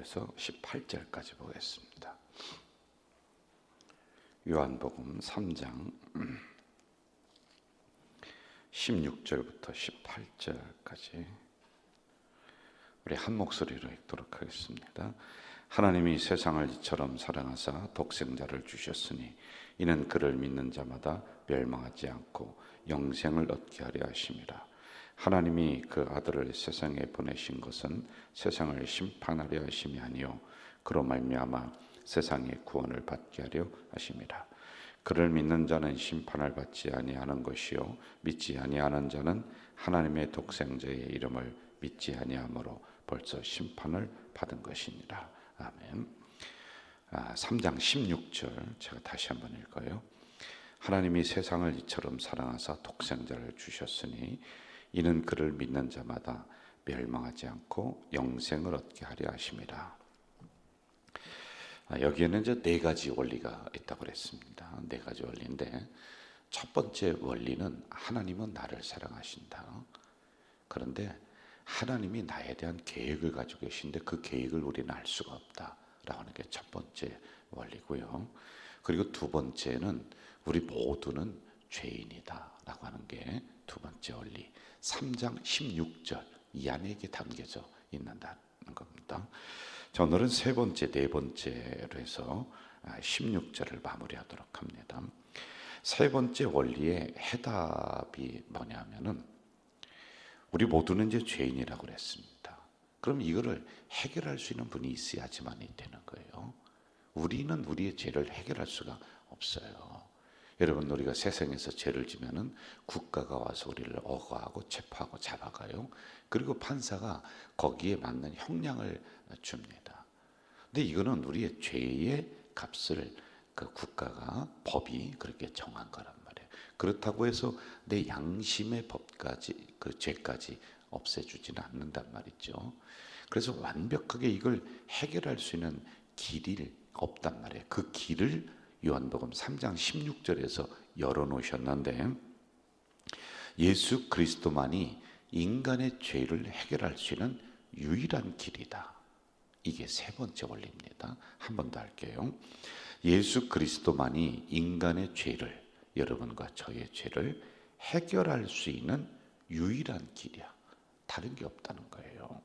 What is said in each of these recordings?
16절에서 18절까지 보겠습니다. 요한복음 3장 16절부터 18절까지 우리 한 목소리로 읽도록 하겠습니다. 하나님이 세상을 이처럼 사랑하사 독생자를 주셨으니 이는 그를 믿는 자마다 멸망하지 않고 영생을 얻게 하려 하심이라. 하나님이 그 아들을 세상에 보내신 것은 세상을 심판하려 하심이 아니요 그로 말미암아 세상의 구원을 받게 하려 하심이라. 그를 믿는 자는 심판을 받지 아니하는 것이요 믿지 아니하는 자는 하나님의 독생자의 이름을 믿지 아니하므로 벌써 심판을 받은 것이니라. 아멘. 3장 16절 제가 다시 한번 읽어요. 하나님이 세상을 이처럼 사랑하사 독생자를 주셨으니 이는 그를 믿는 자마다 멸망하지 않고 영생을 얻게 하려 하심이라. 여기에는 이제 네 가지 원리가 있다고 그랬습니다. 네 가지 원리인데 첫 번째 원리는 하나님은 나를 사랑하신다. 그런데 하나님이 나에 대한 계획을 가지고 계신데 그 계획을 우리는 알 수가 없다라고 하는 게 첫 번째 원리고요. 그리고 두 번째는 우리 모두는 죄인이다라고 하는 게 두 번째 원리. 3장 16절 이 안에 이게 담겨져 있는다는 겁니다. 자, 오늘은 세 번째, 네 번째로 해서 16절을 마무리하도록 합니다. 세 번째 원리의 해답이 뭐냐면은 우리 모두는 이제 죄인이라고 그랬습니다. 그럼 이거를 해결할 수 있는 분이 있어야지만이 되는 거예요. 우리는 우리의 죄를 해결할 수가 없어요. 여러분, 우리가 세상에서 죄를 지면은 국가가 와서 우리를 억어하고 체포하고 잡아가요. 그리고 판사가 거기에 맞는 형량을 줍니다. 근데 이거는 우리의 죄의 값을 그 국가가 법이 그렇게 정한 거란 말이에요. 그렇다고 해서 내 양심의 법까지 그 죄까지 없애주지는 않는단 말이죠. 그래서 완벽하게 이걸 해결할 수 있는 길이 없단 말이에요. 그 길을 요한복음 3장 16절에서 열어놓으셨는데 예수 그리스도만이 인간의 죄를 해결할 수 있는 유일한 길이다. 이게 세 번째 원리입니다. 한 번 더 할게요. 예수 그리스도만이 인간의 죄를, 여러분과 저의 죄를 해결할 수 있는 유일한 길이야. 다른 게 없다는 거예요.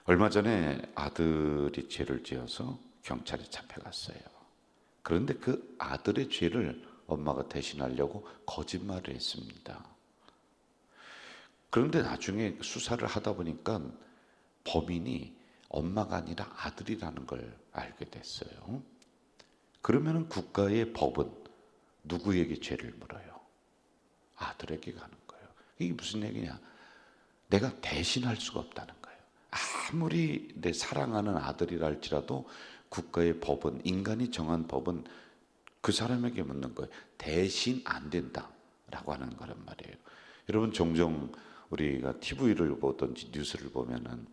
얼마 전에 아들이 죄를 지어서 경찰에 잡혀갔어요. 그런데 그 아들의 죄를 엄마가 대신하려고 거짓말을 했습니다. 그런데 나중에 수사를 하다 보니까 범인이 엄마가 아니라 아들이라는 걸 알게 됐어요. 그러면 국가의 법은 누구에게 죄를 물어요? 아들에게 가는 거예요. 이게 무슨 얘기냐? 내가 대신할 수가 없다는 거예요. 아무리 내 사랑하는 아들이라 할지라도 국가의 법은, 인간이 정한 법은 그 사람에게 묻는 거예요. 대신 안 된다라고 하는 거란 말이에요. 여러분, 종종 우리가 TV를 보든지 뉴스를 보면은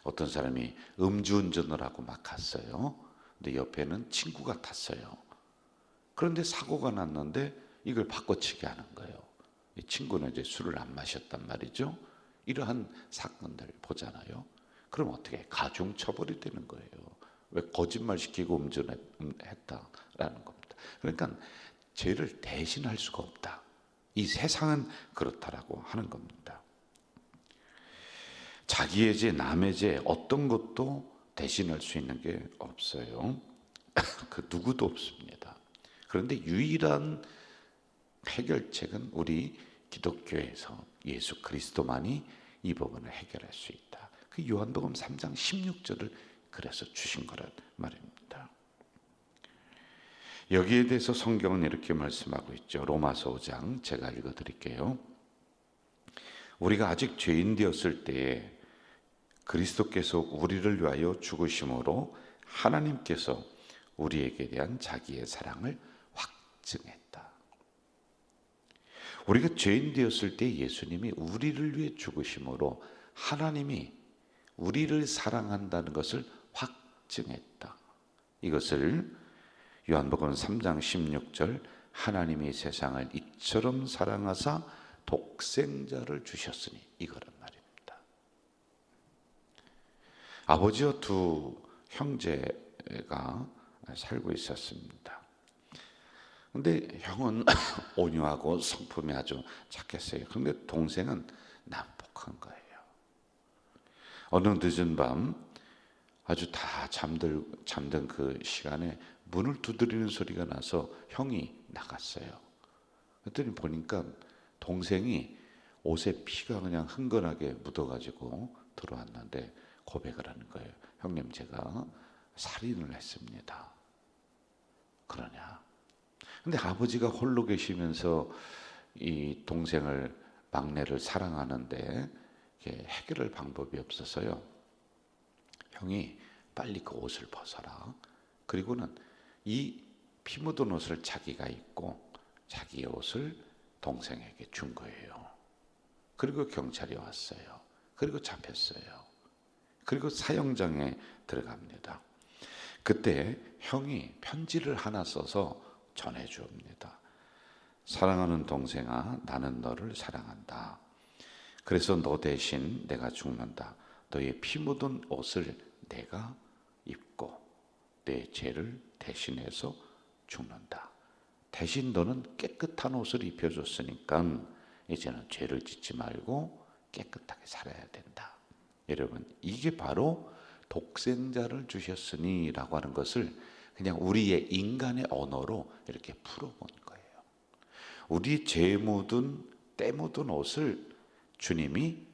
어떤 사람이 음주운전을 하고 막 갔어요. 근데 옆에는 친구가 탔어요. 그런데 사고가 났는데 이걸 바꿔치기 하는 거예요. 이 친구는 이제 술을 안 마셨단 말이죠. 이러한 사건들 보잖아요. 그럼 어떻게 가중처벌이 되는 거예요. 왜 거짓말 시키고 음주했다라는 겁니다. 그러니까 죄를 대신할 수가 없다. 이 세상은 그렇다라고 하는 겁니다. 자기의 죄, 남의 죄 어떤 것도 대신할 수 있는 게 없어요. 그 누구도 없습니다. 그런데 유일한 해결책은 우리 기독교에서 예수 그리스도만이 이 부분을 해결할 수 있다. 그 요한복음 3장 16절을 그래서 주신 거란 말입니다. 여기에 대해서 성경은 이렇게 말씀하고 있죠. 로마서 5장 제가 읽어드릴게요. 우리가 아직 죄인 되었을 때에 그리스도께서 우리를 위하여 죽으심으로 하나님께서 우리에게 대한 자기의 사랑을 확증했다. 우리가 죄인 되었을 때 예수님이 우리를 위해 죽으심으로 하나님이 우리를 사랑한다는 것을 확증했다. 이것을 요한복음 3장 16절 하나님이 세상을 이처럼 사랑하사 독생자를 주셨으니 이거란 말입니다. 아버지와 두 형제가 살고 있었습니다. 근데 형은 온유하고 성품이 아주 착했어요. 근데 동생은 난폭한 거예요. 어느 늦은 밤 아주 다 잠든 그 시간에 문을 두드리는 소리가 나서 형이 나갔어요. 그랬더니 보니까 동생이 옷에 피가 그냥 흥건하게 묻어가지고 들어왔는데 고백을 하는 거예요. 형님, 제가 살인을 했습니다. 그러냐? 근데 아버지가 홀로 계시면서 이 동생을, 막내를 사랑하는데 해결할 방법이 없어서요. 형이 빨리 그 옷을 벗어라. 그리고는 이 피 묻은 옷을 자기가 입고 자기의 옷을 동생에게 준 거예요. 그리고 경찰이 왔어요. 그리고 잡혔어요. 그리고 사형장에 들어갑니다. 그때 형이 편지를 하나 써서 전해줍니다. 사랑하는 동생아, 나는 너를 사랑한다. 그래서 너 대신 내가 죽는다. 너의 피 묻은 옷을 내가 입고 내 죄를 대신해서 죽는다. 대신 너는 깨끗한 옷을 입혀줬으니까 이제는 죄를 짓지 말고 깨끗하게 살아야 된다. 여러분, 이게 바로 독생자를 주셨으니 라고 하는 것을 그냥 우리의 인간의 언어로 이렇게 풀어본 거예요. 우리 죄 묻은 때 묻은 옷을 주님이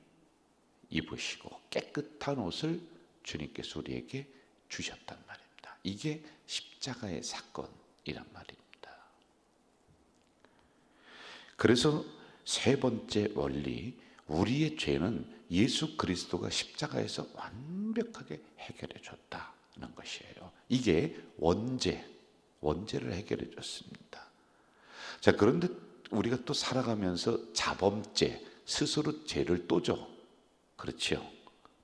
입으시고 깨끗한 옷을 주님께서 우리에게 주셨단 말입니다. 이게 십자가의 사건이란 말입니다. 그래서 세 번째 원리, 우리의 죄는 예수 그리스도가 십자가에서 완벽하게 해결해 줬다는 것이에요. 이게 원죄를 해결해 줬습니다. 자, 그런데 우리가 또 살아가면서 자범죄, 스스로 죄를 또 져. 그렇죠?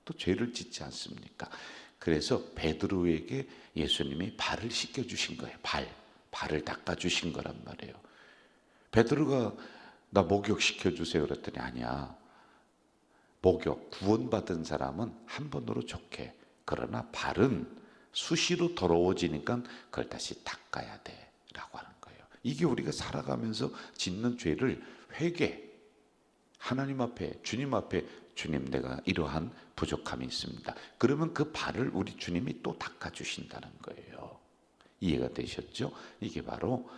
또 죄를 짓지 않습니까? 그래서 베드로에게 예수님이 발을 씻겨 주신 거예요. 발을 닦아 주신 거란 말이에요. 베드로가 나 목욕 시켜 주세요 그랬더니 아니야. 목욕 구원받은 사람은 한 번으로 좋게. 그러나 발은 수시로 더러워지니까 그걸 다시 닦아야 돼 라고 하는 거예요. 이게 우리가 살아가면서 짓는 죄를 회개, 하나님 앞에, 주님 앞에, 주님 내가 이러한 부족함이 있습니다. 그러면 그 발을 우리 주님이 또 닦아주신다는 거예요. 이해가 되셨죠? 이게 바로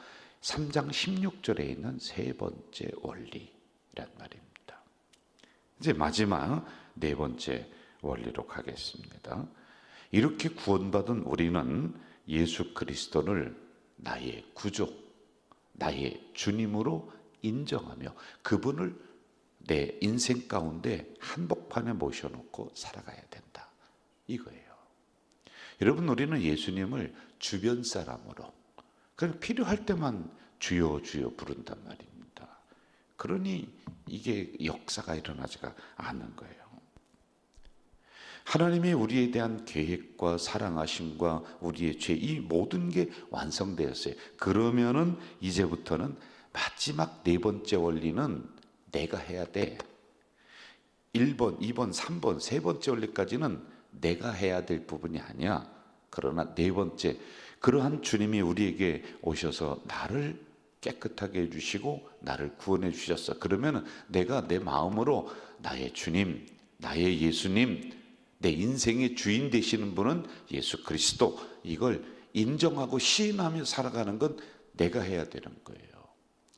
3장 16절에 있는 세 번째 원리란 말입니다. 이제 마지막 네 번째 원리로 가겠습니다. 이렇게 구원받은 우리는 예수 그리스도를 나의 구주, 나의 주님으로 인정하며 그분을 내 인생 가운데 한복판에 모셔놓고 살아가야 된다. 이거예요. 여러분, 우리는 예수님을 주변 사람으로 그냥 필요할 때만 주여 주여 부른단 말입니다. 그러니 이게 역사가 일어나지가 않는 거예요. 하나님이 우리에 대한 계획과 사랑하심과 우리의 죄, 이 모든 게 완성되었어요. 그러면은 이제부터는 마지막 네 번째 원리는 내가 해야 돼. 1번, 2번, 3번, 세 번째 원리까지는 내가 해야 될 부분이 아니야. 그러나 네 번째, 그러한 주님이 우리에게 오셔서 나를 깨끗하게 해주시고 나를 구원해 주셨어. 그러면 내가 내 마음으로 나의 주님, 나의 예수님, 내 인생의 주인 되시는 분은 예수 그리스도, 이걸 인정하고 시인하며 살아가는 건 내가 해야 되는 거예요.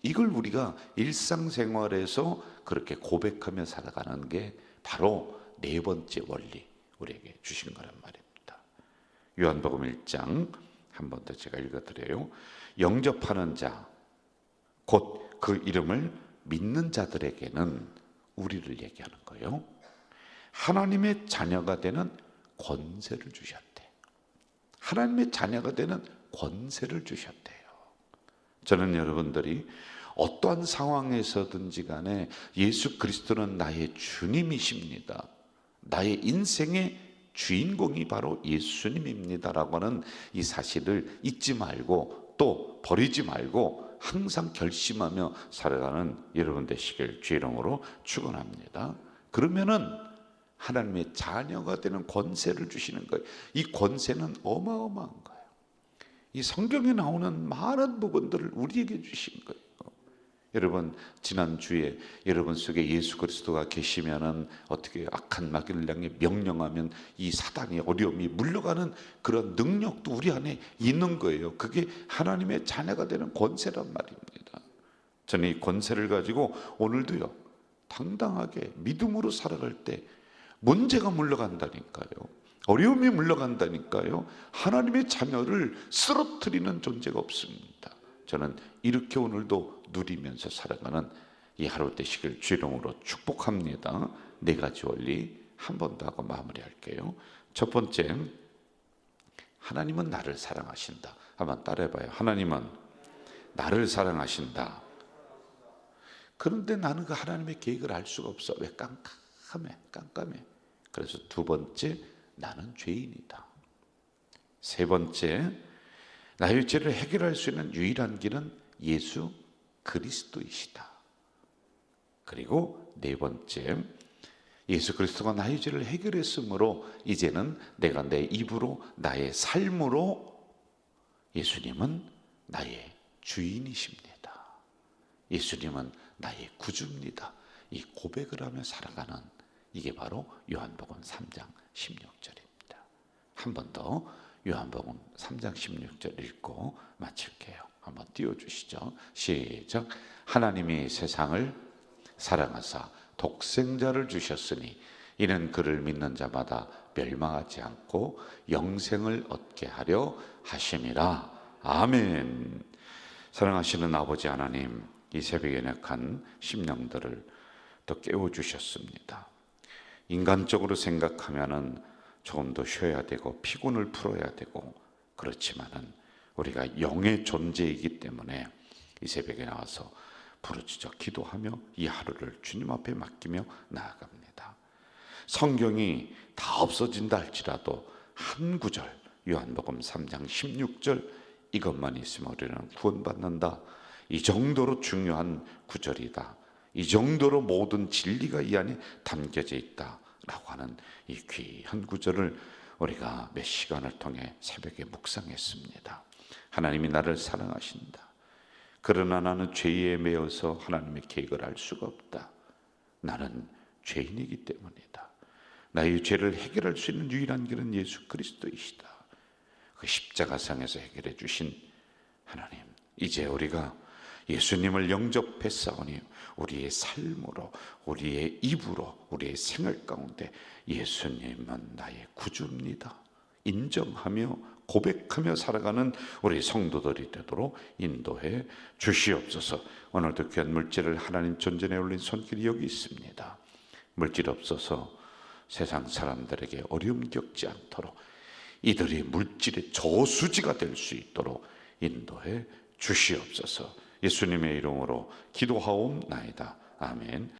이걸 우리가 일상생활에서 그렇게 고백하며 살아가는 게 바로 네 번째 원리, 우리에게 주신 거란 말입니다. 요한복음 1장 한 번 더 제가 읽어드려요. 영접하는 자, 곧 그 이름을 믿는 자들에게는, 우리를 얘기하는 거예요, 하나님의 자녀가 되는 권세를 주셨대. 하나님의 자녀가 되는 권세를 주셨대요. 저는 여러분들이 어떠한 상황에서든지 간에 예수 그리스도는 나의 주님이십니다. 나의 인생의 주인공이 바로 예수님입니다라고 하는 이 사실을 잊지 말고 또 버리지 말고 항상 결심하며 살아가는 여러분 되시길 주의 이름으로 축원합니다. 그러면은 하나님의 자녀가 되는 권세를 주시는 거예요. 이 권세는 어마어마한 거예요. 이 성경에 나오는 많은 부분들을 우리에게 주신 거예요. 여러분, 지난주에 여러분 속에 예수 그리스도가 계시면은 어떻게 악한 마귀를 향해 명령하면 이 사단의 어려움이 물러가는 그런 능력도 우리 안에 있는 거예요. 그게 하나님의 자녀가 되는 권세란 말입니다. 저는 이 권세를 가지고 오늘도요, 당당하게 믿음으로 살아갈 때 문제가 물러간다니까요. 어려움이 물러간다니까요. 하나님의 자녀를 쓰러뜨리는 존재가 없습니다. 저는 이렇게 오늘도 누리면서 살아가는 이 하루 되시길 주 이름으로 축복합니다. 네 가지 원리 한 번 더 하고 마무리할게요. 첫 번째, 하나님은 나를 사랑하신다. 한번 따라해봐요. 하나님은 나를 사랑하신다. 그런데 나는 그 하나님의 계획을 알 수가 없어. 왜? 깜깜해. 그래서 두 번째, 나는 죄인이다. 세 번째, 나의 죄를 해결할 수 있는 유일한 길은 예수 그리스도이시다. 그리고 네 번째, 예수 그리스도가 나의 죄를 해결했으므로 이제는 내가 내 입으로 나의 삶으로 예수님은 나의 주인이십니다. 예수님은 나의 구주입니다. 이 고백을 하며 살아가는, 이게 바로 요한복음 3장 16절입니다. 한 번 더 요한복음 3장 16절 읽고 마칠게요. 한번 띄워주시죠. 시작. 하나님이 세상을 사랑하사 독생자를 주셨으니 이는 그를 믿는 자마다 멸망하지 않고 영생을 얻게 하려 하심이라. 아멘. 사랑하시는 아버지 하나님, 이 새벽에 약한 심령들을 더 깨워주셨습니다. 인간적으로 생각하면은 조금 더 쉬어야 되고 피곤을 풀어야 되고, 그렇지만은 우리가 영의 존재이기 때문에 이 새벽에 나와서 부르짖어 기도하며 이 하루를 주님 앞에 맡기며 나아갑니다. 성경이 다 없어진다 할지라도 한 구절, 요한복음 3장 16절 이것만 있으면 우리는 구원받는다. 이 정도로 중요한 구절이다. 이 정도로 모든 진리가 이 안에 담겨져 있다 라고 하는 이 귀한 구절을 우리가 몇 시간을 통해 새벽에 묵상했습니다. 하나님이 나를 사랑하신다. 그러나 나는 죄에 매여서 하나님의 계획을 알 수가 없다. 나는 죄인이기 때문이다. 나의 죄를 해결할 수 있는 유일한 길은 예수 그리스도이시다. 그 십자가상에서 해결해 주신 하나님, 이제 우리가 예수님을 영접했사오니 우리의 삶으로, 우리의 입으로, 우리의 생활 가운데 예수님은 나의 구주입니다 인정하며 고백하며 살아가는 우리 성도들이 되도록 인도해 주시옵소서. 오늘도 귀한 물질을 하나님 존전에 올린 손길이 여기 있습니다. 물질 없어서 세상 사람들에게 어려움 겪지 않도록, 이들이 물질의 저수지가 될 수 있도록 인도해 주시옵소서. 예수님의 이름으로 기도하옵나이다. 아멘.